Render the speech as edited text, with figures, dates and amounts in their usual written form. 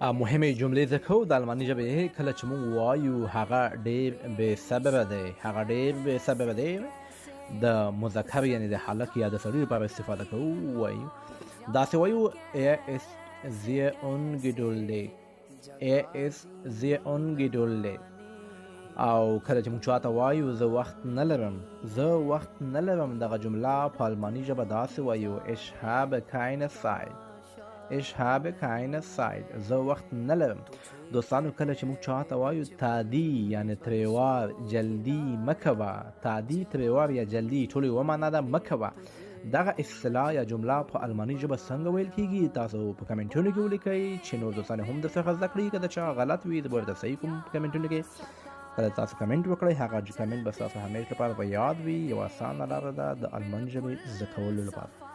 مهمې جملې ذکر د الماني ژبې کله چې موږ وایو هغه ډېر بې سببه دی، هغه ډېر بې سببه دی، د مذکر یعنې د هلک یا د سړي لپاره استفاده کوو وایو داسې وایو er ist sehr ungeduldig er ist sehr ungeduldig او کله چې موږ چاته وایو زه وخت نه لرم دغه جمله په الماني ژبه داسې وایو ich habe keine Zeit ich habe keine Zeit زه وخت نه لرم. دوستانو کله چې موږ چاته وایو تعدي یعنی تریوار جلدی مکوه، تعدي تریوار یا جلدی ټولې یوه معنا ده مکوه. دغه اصطلاح یا جمله په الماني ژبه څنګه ویل کیږي تاسو په کمنټونو کې ولیکئ چې نور دوستان هم درڅخه زده کړي که د چا غلط وي زه به ورته صحیح کوم په کمنټونو کې. کله تاسو کمنټ وکړئ هغه کمنټ به ستاسو همیشه لپاره په یاد وي. یوه اسانه لاره ده د الماني ژبې زده کولو لپاره.